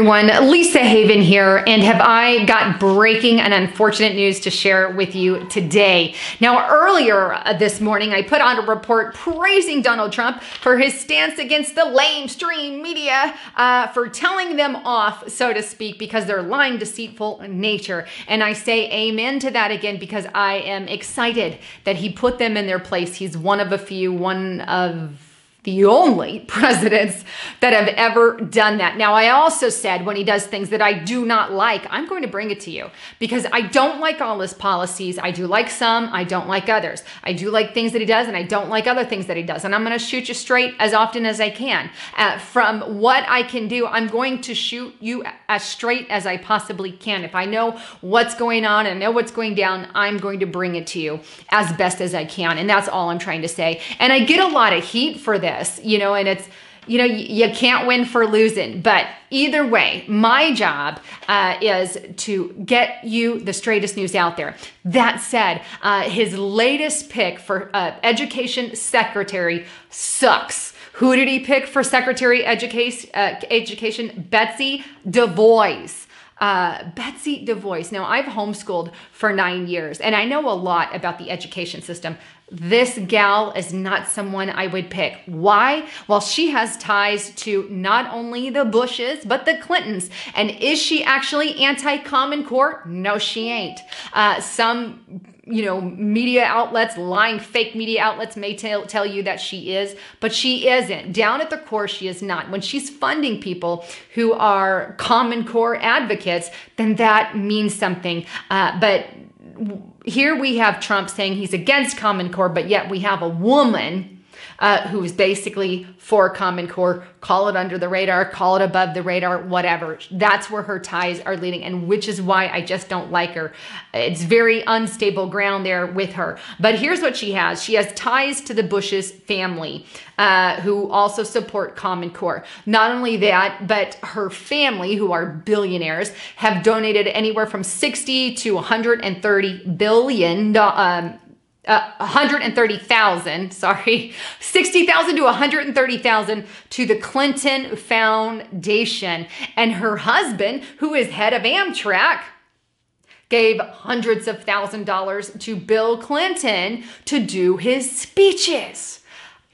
everyone, Lisa Haven here, and have I got breaking and unfortunate news to share with you today. Now, earlier this morning, I put on a report praising Donald Trump for his stance against the lamestream media, for telling them off, so to speak, because they're lying, deceitful nature. And I say amen to that again because I am excited that he put them in their place. He's one of a few, one of the only presidents that have ever done that. Now, I also said when he does things that I do not like, I'm going to bring it to you because I don't like all his policies. I do like some, I don't like others. I do like things that he does and I don't like other things that he does. And I'm going to shoot you straight as often as I can. From what I can do, I'm going to shoot you as straight as I possibly can. If I know what's going on and know what's going down, I'm going to bring it to you as best as I can. And that's all I'm trying to say. And I get a lot of heat for this. And it's, you can't win for losing, but either way, my job is to get you the straightest news out there. That said, his latest pick for education secretary sucks. Who did he pick for secretary education? Betsy DeVos. Betsy DeVos. Now, I've homeschooled for 9 years, and I know a lot about the education system. This gal is not someone I would pick. Why? Well, she has ties to not only the Bushes, but the Clintons. And is she actually anti-Common Core? No, she ain't. Some media outlets, lying fake media outlets may tell you that she is, but she isn't. Down at the core, she is not. When she's funding people who are Common Core advocates, then that means something. But here we have Trump saying he's against Common Core, but yet we have a woman who is basically for Common Core. Call it under the radar, call it above the radar, whatever. That's where her ties are leading, and which is why I just don't like her. It's very unstable ground there with her. But here's what she has. She has ties to the Bushes family, who also support Common Core. Not only that, but her family, who are billionaires, have donated anywhere from 60 to 130 billion 130,000, sorry, 60,000 to 130,000 to the Clinton Foundation. And her husband, who is head of Amtrak, gave hundreds of $1,000s to Bill Clinton to do his speeches.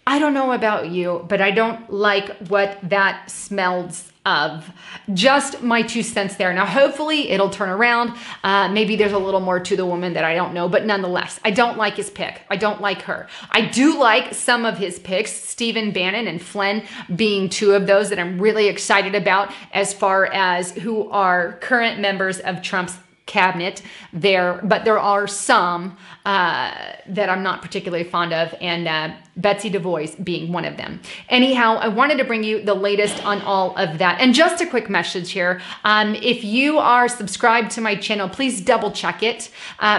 I don't know about you, but I don't like what that smells of. Just my 2 cents there. Now, hopefully it'll turn around. Maybe there's a little more to the woman that I don't know, but nonetheless, I don't like his pick. I don't like her. I do like some of his picks, Stephen Bannon and Flynn being 2 of those that I'm really excited about as far as who are current members of Trump's cabinet there, but there are some that I'm not particularly fond of, and Betsy DeVos being one of them. Anyhow, I wanted to bring you the latest on all of that. And just a quick message here. If you are subscribed to my channel, please double check it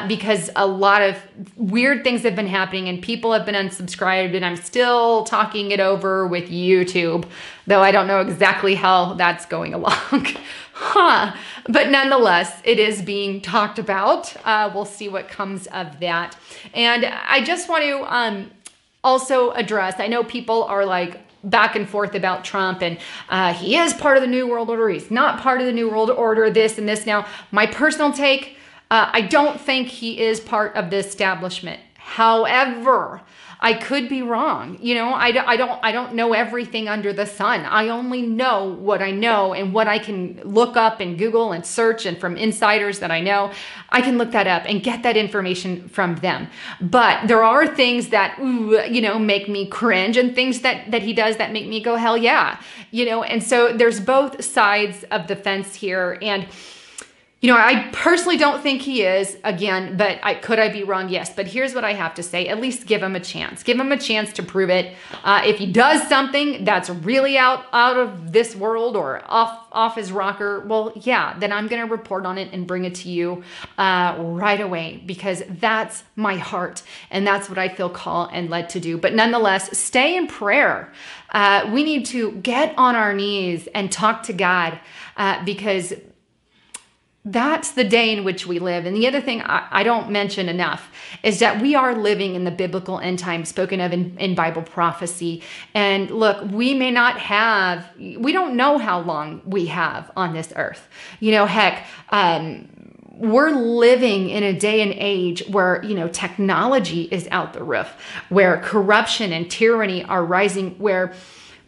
because a lot of weird things have been happening and people have been unsubscribed, and I'm still talking it over with YouTube, though I don't know exactly how that's going along. But nonetheless, it is being talked about. We'll see what comes of that. And I just want to also address, I know people are like back and forth about Trump and he is part of the New World Order. He's not part of the New World Order, this and this. Now, my personal take, I don't think he is part of the establishment. However, I could be wrong. I don't know everything under the sun. I only know what I know and what I can look up and Google and search, and from insiders that I know, I can look that up and get that information from them. But there are things that, make me cringe, and things that he does that make me go, hell yeah. And so there's both sides of the fence here. And I personally don't think he is, again, but could I be wrong? Yes. But here's what I have to say. At least give him a chance. Give him a chance to prove it. If he does something that's really out of this world or off his rocker, well, yeah, then I'm going to report on it and bring it to you right away, because that's my heart and that's what I feel called and led to do. But nonetheless, stay in prayer. We need to get on our knees and talk to God because That's the day in which we live. And the other thing I don't mention enough is that we are living in the biblical end time spoken of in Bible prophecy. And look, we don't know how long we have on this earth. Heck, we're living in a day and age where, technology is out the roof, where corruption and tyranny are rising, where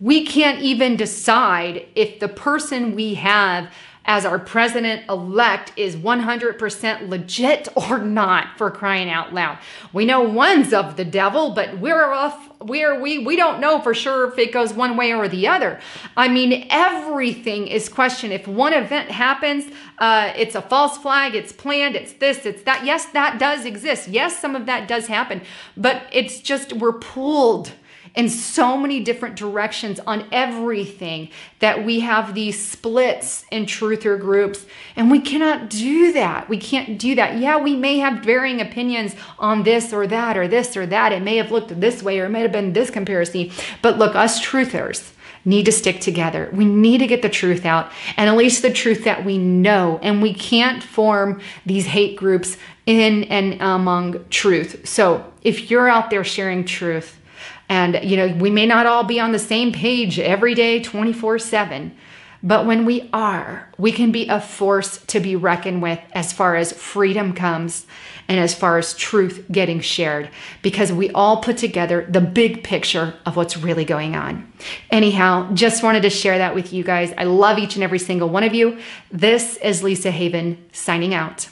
we can't even decide if the person we have as our president-elect is 100% legit or not, for crying out loud. We know one's of the devil, but we don't know for sure if it goes one way or the other. I mean, everything is questioned. If one event happens, it's a false flag, it's planned, it's this, it's that. Yes, that does exist. Yes, some of that does happen, but it's just we're pulled in so many different directions on everything that we have these splits in truther groups, and we cannot do that. We can't do that. Yeah, we may have varying opinions on this or that or this or that. It may have looked this way or it may have been this comparison, but look, us truthers need to stick together. We need to get the truth out, and at least the truth that we know, and we can't form these hate groups in and among truth. So if you're out there sharing truth, and, we may not all be on the same page every day, 24/7, but when we are, we can be a force to be reckoned with as far as freedom comes and as far as truth getting shared, because we all put together the big picture of what's really going on. Anyhow, just wanted to share that with you guys. I love each and every single one of you. This is Lisa Haven signing out.